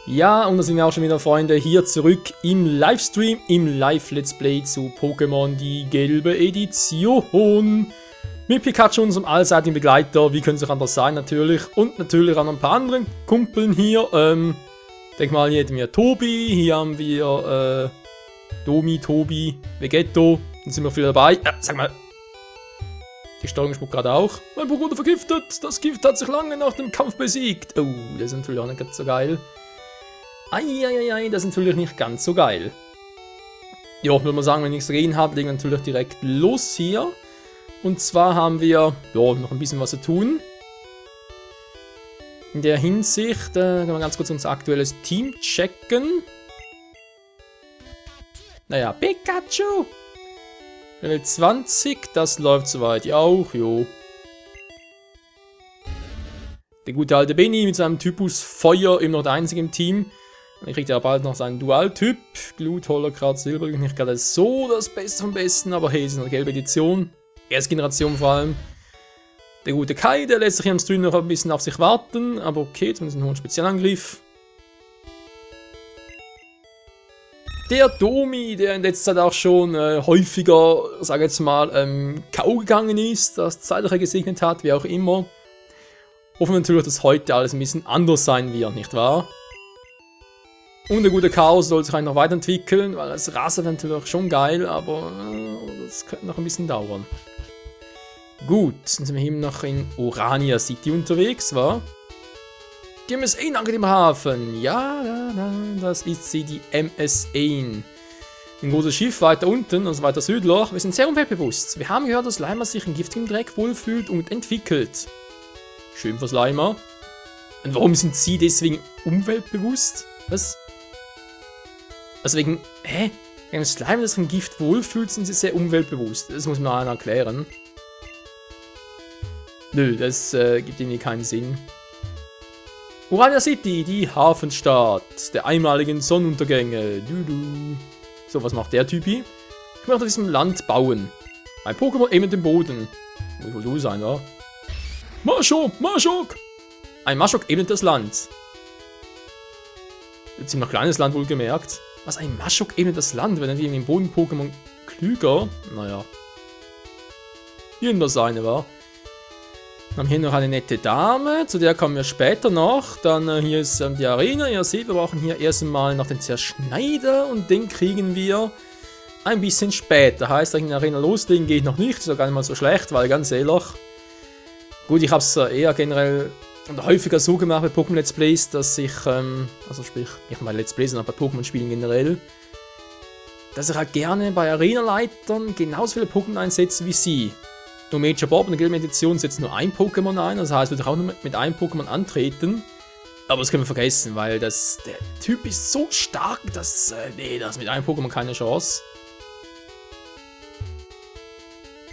Ja, und da sind wir auch schon wieder, Freunde, hier zurück im Livestream, im Live-Let's Play zu Pokémon, die gelbe Edition. Mit Pikachu, unserem allseitigen Begleiter, wie könnte es auch anders sein, natürlich. Und natürlich auch noch ein paar anderen Kumpeln hier. Denk mal, hier hätten wir Tobi, hier haben wir Domi, Tobi, Vegetto. Dann sind wir viele dabei. Sag mal. Die Steuerung spuckt gerade auch. Mein Pokémon wurde vergiftet. Das Gift hat sich lange nach dem Kampf besiegt. Oh, das ist natürlich auch nicht ganz so geil. Eieiei, das ist natürlich nicht ganz so geil. Ja, würde man sagen, wenn ich nichts reden habe, legen wir natürlich direkt los hier. Und zwar haben wir noch ein bisschen was zu tun. In der Hinsicht können wir ganz kurz unser aktuelles Team checken. Naja, Pikachu! Level 20, das läuft soweit auch, jo. Der gute alte Benny mit seinem Typus Feuer immer noch der einzige im Team. Dann kriegt er bald noch seinen Dualtyp. Glut, Holocrat, Silber, nicht gerade so das Beste vom Besten, aber hey, es ist eine gelbe Edition. Erste Generation vor allem. Der gute Kai, der lässt sich hier im Stream noch ein bisschen auf sich warten, aber okay, zumindest einen hohen Spezialangriff. Der Domi, der in letzter Zeit auch schon häufiger, sag jetzt mal, K.O. gegangen ist, das Zeitliche gesegnet hat, wie auch immer. Hoffen wir natürlich, dass heute alles ein bisschen anders sein wird, nicht wahr? Und der gute Chaos soll sich noch weiterentwickeln, weil als Rasse wäre natürlich schon geil, aber das könnte noch ein bisschen dauern. Gut, dann sind wir eben noch in Orania City unterwegs, wa? Die MS Ain angeht im Hafen. Ja, das ist sie, die MS Ain. Ein großes Schiff weiter unten, also weiter südlich. Wir sind sehr umweltbewusst. Wir haben gehört, dass Slimer sich in giftigem Dreck wohlfühlt und entwickelt. Schön für Slimer. Und warum sind sie deswegen umweltbewusst? Was? Also wegen, wegen Slime, das im Gift wohlfühlt, sind sie sehr umweltbewusst. Das muss mir noch einer erklären. Nö, das gibt irgendwie keinen Sinn. Orania City, die Hafenstadt der einmaligen Sonnenuntergänge. So, was macht der Typi? Ich möchte auf diesem Land bauen. Mein Pokémon ebnet den Boden. Muss wohl du sein, wa? Maschok! Ein Maschok ebnet das Land. Ein ziemlich kleines Land wohlgemerkt. Was, ein Maschok ebnet das Land, wenn er wie im Boden-Pokémon klüger? Naja. Hier in der Seine war. Wir haben hier noch eine nette Dame, zu der kommen wir später noch. Dann hier ist die Arena. Ihr seht, wir brauchen hier erst einmal noch den Zerschneider und den kriegen wir ein bisschen später. Heißt, in der Arena loslegen geht noch nicht. Ist ja gar nicht mal so schlecht, weil ganz ehrlich. Gut, ich habe es eher generell und häufiger so gemacht bei Pokémon Let's Plays, dass ich, also sprich, nicht bei Let's Plays, sondern bei Pokémon-Spielen generell, dass ich halt gerne bei Arena-Leitern genauso viele Pokémon einsetze wie sie. Nur Major Bob in der gelben Edition setzt nur ein Pokémon ein, das heißt, würde ich auch nur mit einem Pokémon antreten. Aber das können wir vergessen, weil der Typ ist so stark, dass, nee, das mit einem Pokémon keine Chance.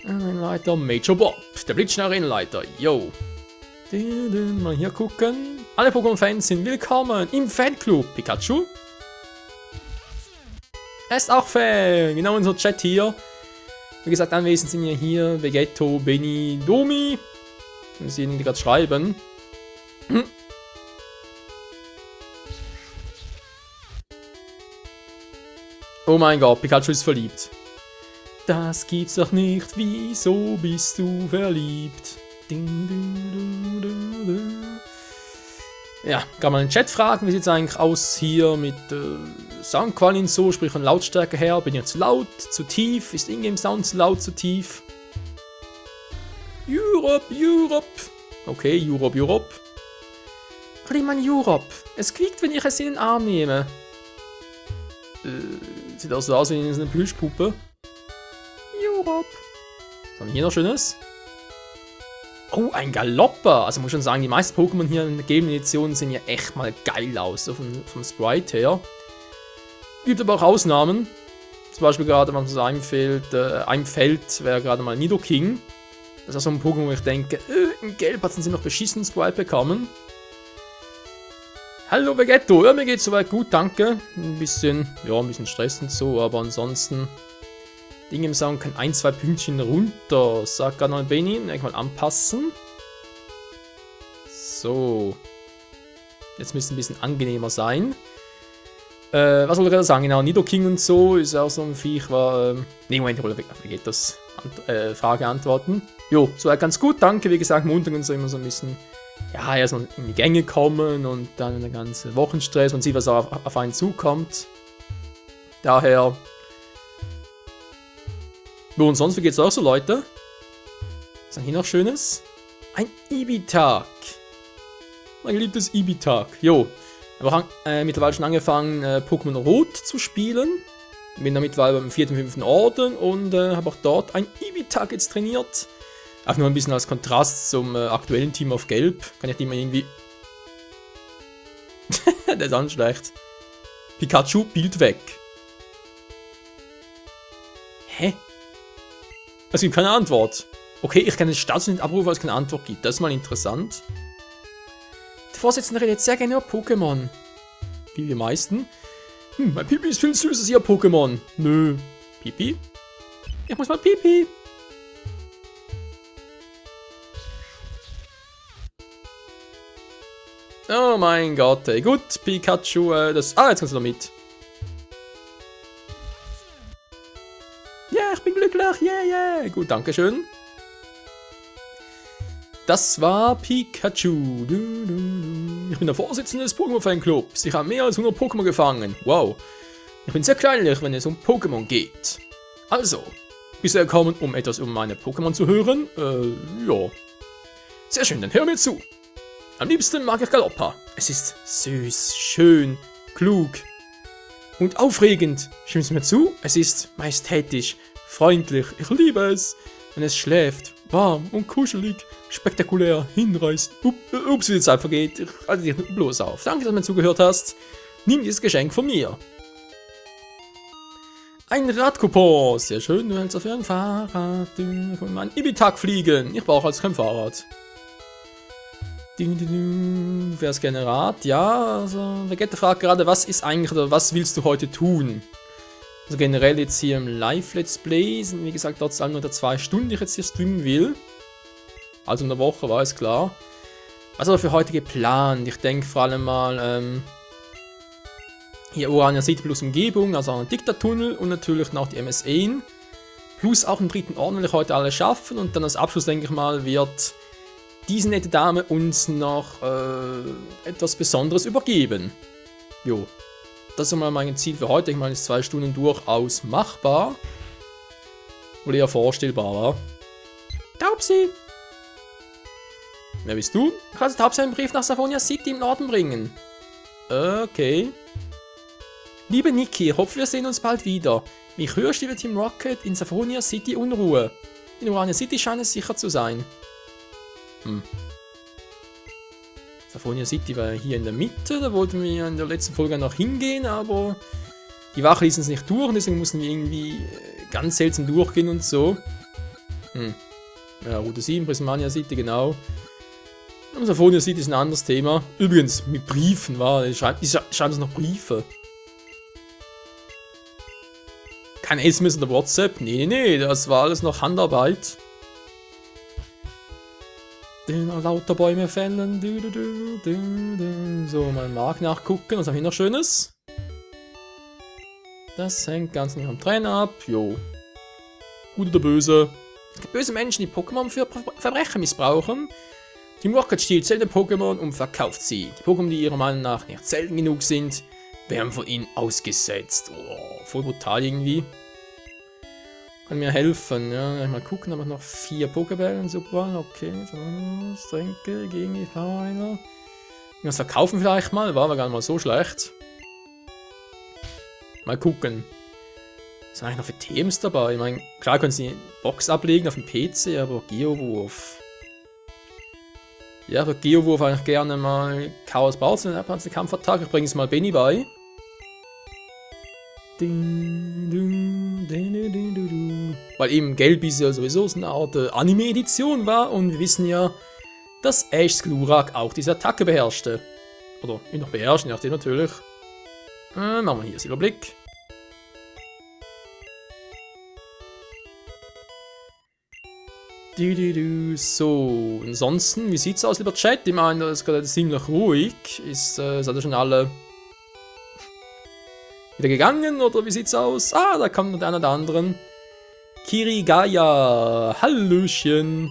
Arenaleiter Major Bob, der blitzschnelle Arenaleiter, yo. Mal hier gucken. Alle Pokémon-Fans sind willkommen im Fanclub. Pikachu. Er ist auch Fan. Genau unser Chat hier. Wie gesagt, anwesend sind ja hier Vegetto, Benny, Domi. Wir sehen die gerade schreiben. Oh mein Gott, Pikachu ist verliebt. Das gibt's doch nicht. Wieso bist du verliebt? Ja, kann man in den Chat fragen, wie sieht es eigentlich aus hier mit Soundqualität und so, sprich von Lautstärke her, bin ich zu laut, zu tief, ist Ingame-Sound zu laut, zu tief? Europe! Okay, Europe. Mein Europe, es quiekt, wenn ich es in den Arm nehme. Sieht auch so aus wie eine Plüschpuppe. Europe. Was haben wir hier noch Schönes? Oh, ein Galopper! Also muss schon sagen, die meisten Pokémon hier in der gelben Edition sehen ja echt mal geil aus, so vom Sprite her. Gibt aber auch Ausnahmen. Zum Beispiel gerade, wenn es einfällt, wäre gerade mal Nidoking. Das ist auch so ein Pokémon, wo ich denke, in Gelb hat es noch beschissenen Sprite bekommen. Hallo Vegetto, ja, mir geht's soweit gut, danke. Ein bisschen Stress und so, aber ansonsten Ding im Sound kann 1-2 Pünktchen runter. Sagt gerade noch Benny, mal anpassen. So. Jetzt müsste es ein bisschen angenehmer sein. Was wollte ich gerade sagen? Genau, Nidoking und so ist auch so ein Viech, war. Ne, Moment, wie geht das? Frage antworten. Jo, so ganz gut, danke. Wie gesagt, Montag und so immer so ein bisschen. Ja, erstmal in die Gänge kommen und dann der ganze Wochenstress. Man sieht, was auf einen zukommt. Daher. Jo, und sonst, wie geht's auch so, Leute? Was ist denn hier noch Schönes? Ein Ibitag. Mein geliebtes Ibitag. Jo. Ich habe mittlerweile schon angefangen, Pokémon Rot zu spielen. Bin da mittlerweile beim 4. und 5. Orden und habe auch dort ein Ibitag jetzt trainiert. Auch nur ein bisschen als Kontrast zum aktuellen Team auf Gelb. Kann ich die mal irgendwie... Der ist auch nicht schlecht. Pikachu, Bild weg. Hä? Es gibt keine Antwort. Okay, ich kann den Status nicht abrufen, weil es keine Antwort gibt. Das ist mal interessant. Der Vorsitzende redet sehr gerne über Pokémon. Wie die meisten. Mein Pipi ist viel süßes, ihr Pokémon. Nö. Pipi? Ich muss mal Pipi. Oh mein Gott, ey. Gut, Pikachu, das... Ah, jetzt kannst du noch mit. Ja, ich bin glücklich. Yeah. Gut, danke schön. Das war Pikachu. Ich bin der Vorsitzende des Pokémon-Fanclubs. Ich habe mehr als 100 Pokémon gefangen. Wow. Ich bin sehr kleinlich, wenn es um Pokémon geht. Also, bist du gekommen, um etwas über meine Pokémon zu hören? Ja. Sehr schön, dann hör mir zu. Am liebsten mag ich Galoppa. Es ist süß, schön, klug und aufregend. Stimmst du mir zu? Es ist majestätisch, freundlich. Ich liebe es, wenn es schläft. Warm und kuschelig, spektakulär, hinreißend. Ups, wie die Zeit vergeht. Ich halte dich bloß auf. Danke, dass du mir zugehört hast. Nimm dieses Geschenk von mir. Ein Radcoupon. Sehr schön, du hältst auf ein Fahrrad. Ich will mal einen Ibitag fliegen. Ich brauche also kein Fahrrad. Wer ist gerne Rad? Ja, also Vegeta fragt gerade, was ist eigentlich oder was willst du heute tun? Also generell jetzt hier im Live-Let's Play sind wie gesagt dort nur der 2 Stunden, die ich jetzt hier streamen will. Also in der Woche, war es klar. Was aber für heute geplant? Ich denke vor allem mal hier Urania City plus Umgebung, also einen Diktat-Tunnel und natürlich noch die MSA. Plus auch im 3. Orden will ich heute alles schaffen und dann als Abschluss denke ich mal wird diese nette Dame uns noch etwas Besonderes übergeben. Jo. Das ist mal mein Ziel für heute. Ich meine, ist 2 Stunden durchaus machbar. Oder eher vorstellbar war. Taubsi! Wer bist du? Ich lasse Taubsi einen Brief nach Savonia City im Norden bringen. Okay. Liebe Niki, ich hoffe, wir sehen uns bald wieder. Wie ich höre, steht Team Rocket in Savonia City Unruhe. In Urania City scheint es sicher zu sein. Savonia City war hier in der Mitte, da wollten wir in der letzten Folge noch hingehen, aber die Wache ließen es nicht durch und deswegen mussten wir irgendwie ganz seltsam durchgehen und so. Ja, Route 7, Prismania City, genau. Und Savonia City ist ein anderes Thema. Übrigens, mit Briefen, die schreiben uns noch Briefe. Kein SMS oder WhatsApp, nee, das war alles noch Handarbeit. Lauter Bäume fällen. So, man mag nachgucken. Was haben wir hier noch Schönes? Das hängt ganz nicht am Trainer ab. Jo. Gut oder böse? Es gibt böse Menschen, die Pokémon für Verbrechen missbrauchen. Team Rocket stiehlt seltene Pokémon und verkauft sie. Die Pokémon, die ihrer Meinung nach nicht selten genug sind, werden von ihnen ausgesetzt. Oh, voll brutal irgendwie. Kann mir helfen, ja. Mal gucken, aber noch 4 Pokébällen, super, okay. Tränke gegen die Power. Das verkaufen vielleicht mal, war aber gar nicht mal so schlecht. Mal gucken. Was sind eigentlich noch für Themen dabei? Ich meine, klar können sie die Box ablegen auf dem PC, aber Geowurf. Ja, für Geowurf eigentlich gerne mal Chaos Bautzen, Kampfattacke. Ich bringe es mal Benny bei. Weil eben Gelb ist ja sowieso so eine Art Anime-Edition war und wir wissen ja, dass Ash Glurak auch diese Attacke beherrschte. Oder ihn noch beherrscht, je nachdem natürlich. Machen wir hier Silberblick. So, ansonsten, wie sieht's aus, lieber Chat? Ich meine, das ist gerade ziemlich ruhig. Seid ihr schon alle wieder gegangen oder wie sieht's aus? Ah, da kommt noch der eine oder anderen. Kirigaya, Hallöchen.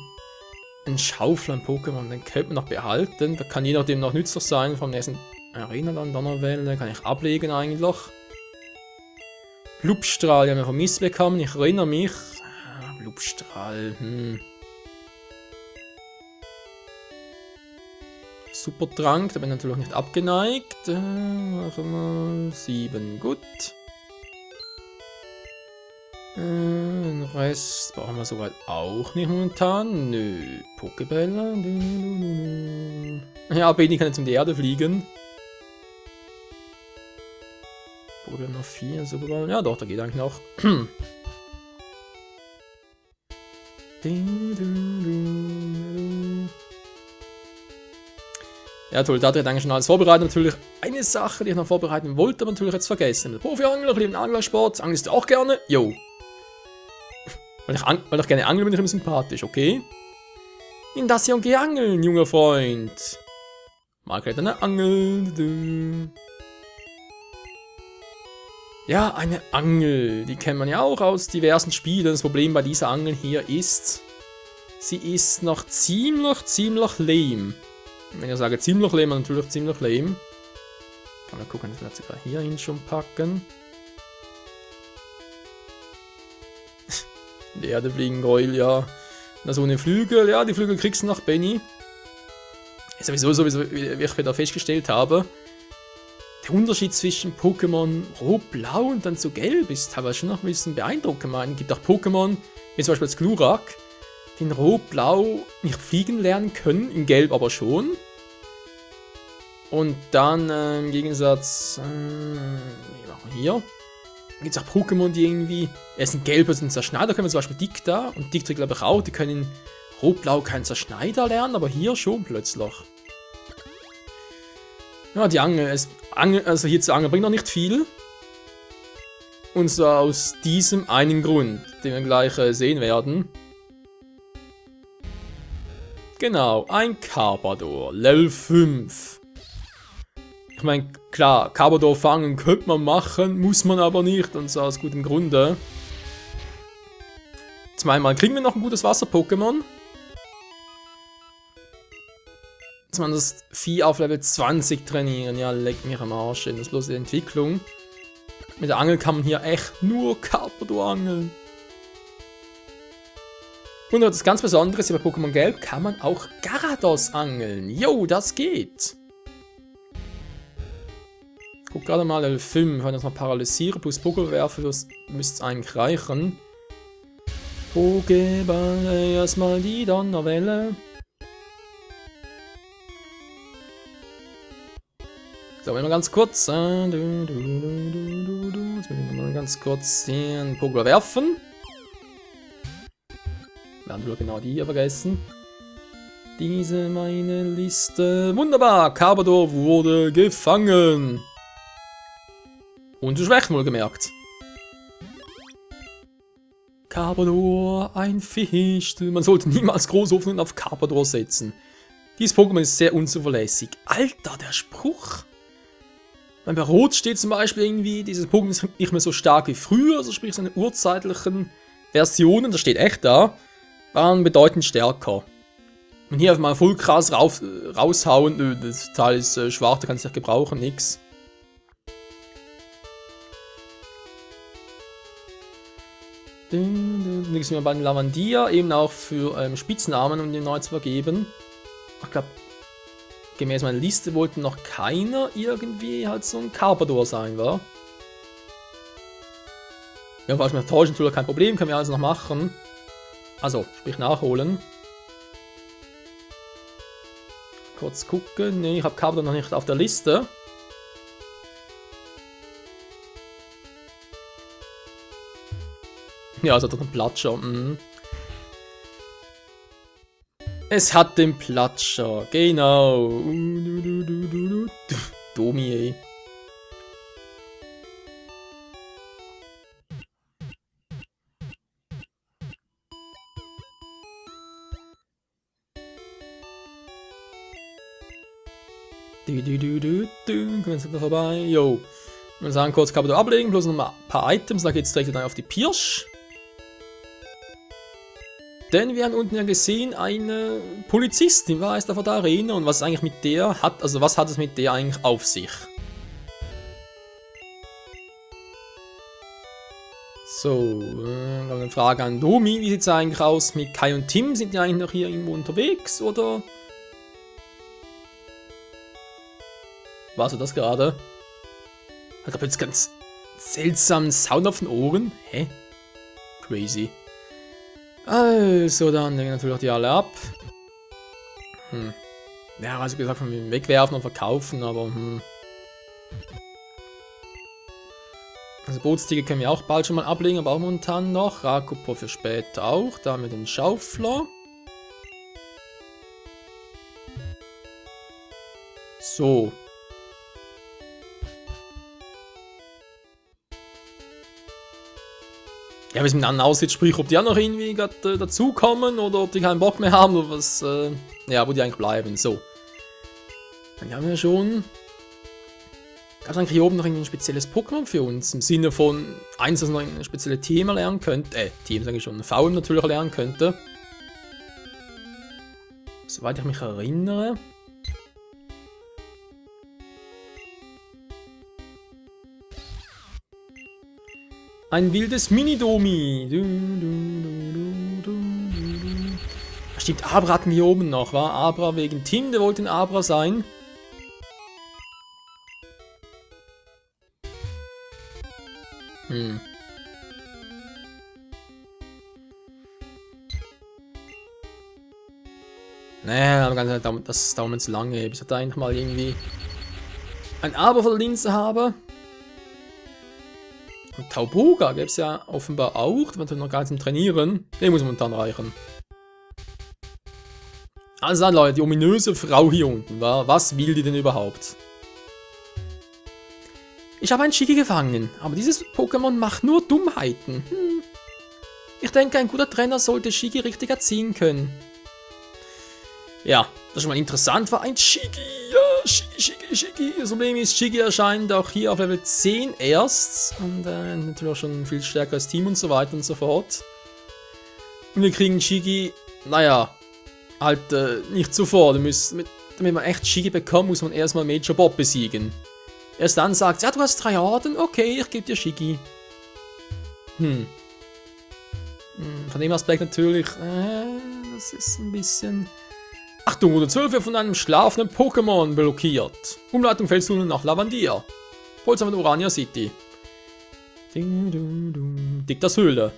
Ein Schaufel an Pokémon, den könnte man noch behalten. Da kann je nachdem noch nützlich sein. Vom nächsten Arena dann Donnerwelle, kann ich ablegen eigentlich. Blubstrahl, die haben wir vermisst bekommen, ich erinnere mich. Blubstrahl, Supertrank, da bin ich natürlich nicht abgeneigt. Machen wir 7, gut. Den Rest brauchen wir soweit auch nicht momentan. Nö, Pokebälle. Ja, Benny kann jetzt um die Erde fliegen. Pokeball noch 4, Superball. Ja doch, da geht eigentlich noch. Ja toll, da hat er eigentlich schon alles vorbereitet. Natürlich eine Sache, die ich noch vorbereiten wollte, aber natürlich jetzt vergessen. Profi-Angler, ich liebe den Anglersport. Angelst du auch gerne? Jo. Weil ich gerne angeln, bin ich immer sympathisch, okay? In das hier und geh angeln, junger Freund. Margret eine Angel. Ja, eine Angel. Die kennt man ja auch aus diversen Spielen. Das Problem bei dieser Angel hier ist, sie ist noch ziemlich lame. Wenn ich sage ziemlich lame, dann natürlich ziemlich lame. Kann man gucken, das wird sogar hier hin schon packen. Die Erde fliegen Gräuel, ja. Na, so eine Flügel, ja, die Flügel kriegst du nach Benny. Ist sowieso, wie ich wieder festgestellt habe. Der Unterschied zwischen Pokémon Rot-Blau und dann so Gelb ist teilweise schon noch ein bisschen beeindruckend. Es gibt auch Pokémon, wie zum Beispiel das Glurak, die in Rot-Blau nicht fliegen lernen können, in Gelb aber schon. Und dann im Gegensatz, wie machen wir hier? Gibt es auch Pokémon, die irgendwie erst in Gelb sind Zerschneider, können wir zum Beispiel Dick da und Dick glaube ich auch, die können in Rot-Blau keinen Zerschneider lernen, aber hier schon plötzlich. Ja, die Angel, also hier zu angeln bringt noch nicht viel. Und zwar aus diesem einen Grund, den wir gleich sehen werden. Genau, ein Carpador, Level 5. Ich meine, klar, Carpador fangen könnte man machen, muss man aber nicht, und zwar aus gutem Grunde. Zweimal kriegen wir noch ein gutes Wasser-Pokémon. Dass man das Vieh auf Level 20 trainieren, ja, leckt mich am Arsch, das ist bloß die Entwicklung. Mit der Angel kann man hier echt nur Carpador angeln. Und etwas ganz Besonderes, hier bei Pokémon Gelb kann man auch Gyarados angeln. Jo, das geht. Guck gerade mal, Level 5, wenn ich das mal paralysiere, plus Pokéball, das müsste es eigentlich reichen. Pokéball, erstmal die Donnerwelle. So, mal ganz kurz. Jetzt will ich mal ganz kurz den Pokéball werfen. Wir haben genau die hier vergessen. Diese meine Liste. Wunderbar, Carpador wurde gefangen. Und zu schwächen, wohlgemerkt. Carpador, ein Fisch. Man sollte niemals Großhoffnungen auf Carpador setzen. Dieses Pokémon ist sehr unzuverlässig. Alter, der Spruch. Bei Rot steht zum Beispiel irgendwie, dieses Pokémon ist nicht mehr so stark wie früher, also sprich seine urzeitlichen Versionen, das steht echt da, waren bedeutend stärker. Und hier einfach mal voll krass raushauen, nö, das Teil ist schwach, da kannst du nicht gebrauchen, nix. Nichts mehr bei den Lavandia, eben auch für Spitznamen, um den neu zu vergeben. Ich glaube, gemäß meiner Liste wollte noch keiner irgendwie halt so ein Carpador sein, wa? Ja, falls wir täuschen, natürlich kein Problem, können wir alles noch machen. Also, sprich nachholen. Kurz gucken, ne, ich habe Carpador noch nicht auf der Liste. Ja, es hat doch einen Platscher. Es hat den Platscher, genau. Domi, ey. Kommen wir jetzt da vorbei. Jo. Ich würde sagen, kurz Kapitel ablegen, bloß noch mal ein paar Items, dann geht es direkt dann auf die Pirsch. Denn wir haben unten ja gesehen, eine Polizistin war es da vor der Arena und was es eigentlich mit der hat, also was hat es mit der eigentlich auf sich? So, eine Frage an Domi, wie sieht es eigentlich aus mit Kai und Tim? Sind die eigentlich noch hier irgendwo unterwegs, oder? Warst du das gerade? Ich habe jetzt ganz seltsamen Sound auf den Ohren. Hä? Crazy. Also, dann legen natürlich auch die alle ab. Ja, also gesagt, von mir wegwerfen und verkaufen, aber Also Bootsticket können wir auch bald schon mal ablegen, aber auch momentan noch. Rakupo für später auch. Da haben wir den Schaufler. So. Ja, wie es mit anderen aussieht, sprich, ob die auch noch irgendwie dazukommen oder ob die keinen Bock mehr haben oder was, ja, wo die eigentlich bleiben. So. Dann haben wir schon. Gab es eigentlich hier oben noch ein spezielles Pokémon für uns? Im Sinne von eins, das noch ein spezielles Thema lernen könnte. Team sage ich schon, VM natürlich lernen könnte. Soweit ich mich erinnere. Ein wildes Mini-Domi. Stimmt, Abra hatten wir hier oben noch, war Abra wegen Tim, der wollte ein Abra sein. Naja, aber das dauert mir zu lange, bis ich da eigentlich mal irgendwie ein Abra von der Linse habe. Und Tauboga gäbe es ja offenbar auch, der wird noch gar nicht zum Trainieren. Den muss man dann reichen. Also dann Leute, die ominöse Frau hier unten, was will die denn überhaupt? Ich habe einen Shigi gefangen, aber dieses Pokémon macht nur Dummheiten. Ich denke, ein guter Trainer sollte Shigi richtig erziehen können. Ja, das ist schon mal interessant, war ein Shigi. Ja, Shigi. Das Problem ist, Shigi erscheint auch hier auf Level 10 erst. Und natürlich auch schon ein viel stärkeres Team und so weiter und so fort. Und wir kriegen Shigi, naja, halt nicht zuvor. Damit man echt Shigi bekommt, muss man erstmal Major Bob besiegen. Erst dann sagt, ja, du hast 3 Orden, okay, ich gebe dir Shigi. Von dem Aspekt natürlich, das ist ein bisschen... Achtung, Runde 12 wird von einem schlafenden Pokémon blockiert. Umleitung Felstunnel nach Lavandia. Polster von Urania City. Dictas Höhle.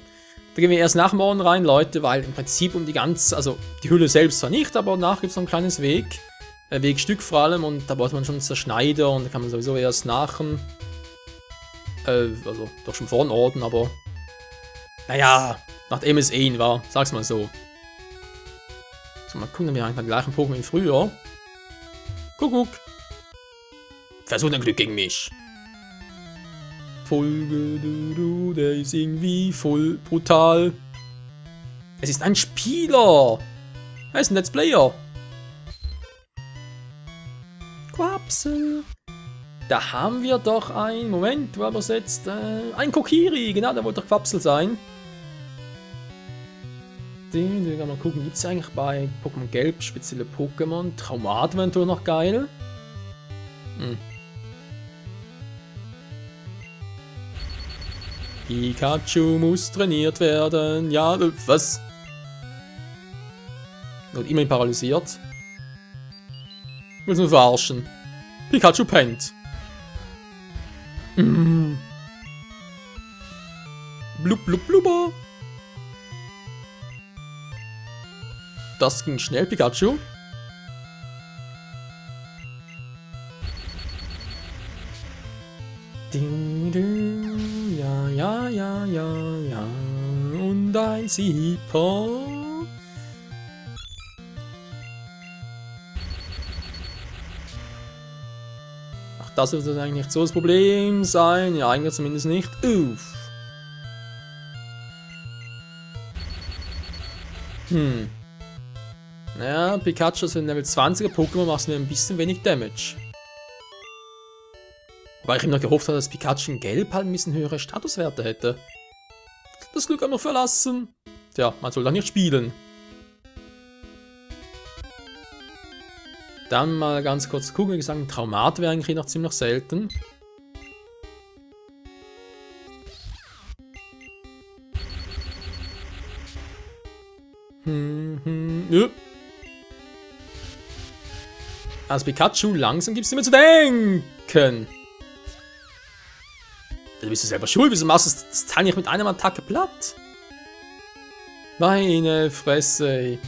Da gehen wir erst nach morgen rein, Leute, weil im Prinzip um die ganze, also die Höhle selbst zwar nicht, aber danach gibt es noch ein kleines Wegstück vor allem und da braucht man schon einen Zerschneider und da kann man sowieso erst nach also doch schon vor den Orden, aber naja, nach dem MS1 war, sag's mal so. So, mal gucken, wir haben den gleichen Pokémon wie früher. Kuckuck. Versuch dein Glück gegen mich. Folge du, der ist irgendwie voll brutal. Es ist ein Spieler. Er ist ein Let's Player. Quapsel. Da haben wir doch ein... Moment, wo haben wir es jetzt? Ein Kokiri, genau, der wollte doch Quapsel sein. Den kann man gucken, gibt es eigentlich bei Pokémon Gelb spezielle Pokémon? Traumat wäre natürlich noch geil. Pikachu muss trainiert werden. Ja, was? Wird immerhin paralysiert. Willst du nur verarschen? Pikachu pennt. Blub blub blubber. Das ging schnell, Pikachu. Ja. Und ein Sieper. Ach, das wird eigentlich nicht so das Problem sein. Ja, eigentlich zumindest nicht. Uff. Naja, Pikachu ist ein Level 20er Pokémon, macht mir ein bisschen wenig Damage. Weil ich immer noch gehofft habe, dass Pikachu in Gelb halt ein bisschen höhere Statuswerte hätte. Das Glück kann noch verlassen. Tja, man soll doch nicht spielen. Dann mal ganz kurz gucken, wie gesagt, ein Traumat wäre eigentlich noch ziemlich selten. Ja. Als Pikachu langsam gibt's mir zu denken. Du bist ja selber schuld, wieso machst du das Teil nicht mit einer Attacke platt? Meine Fresse, ey.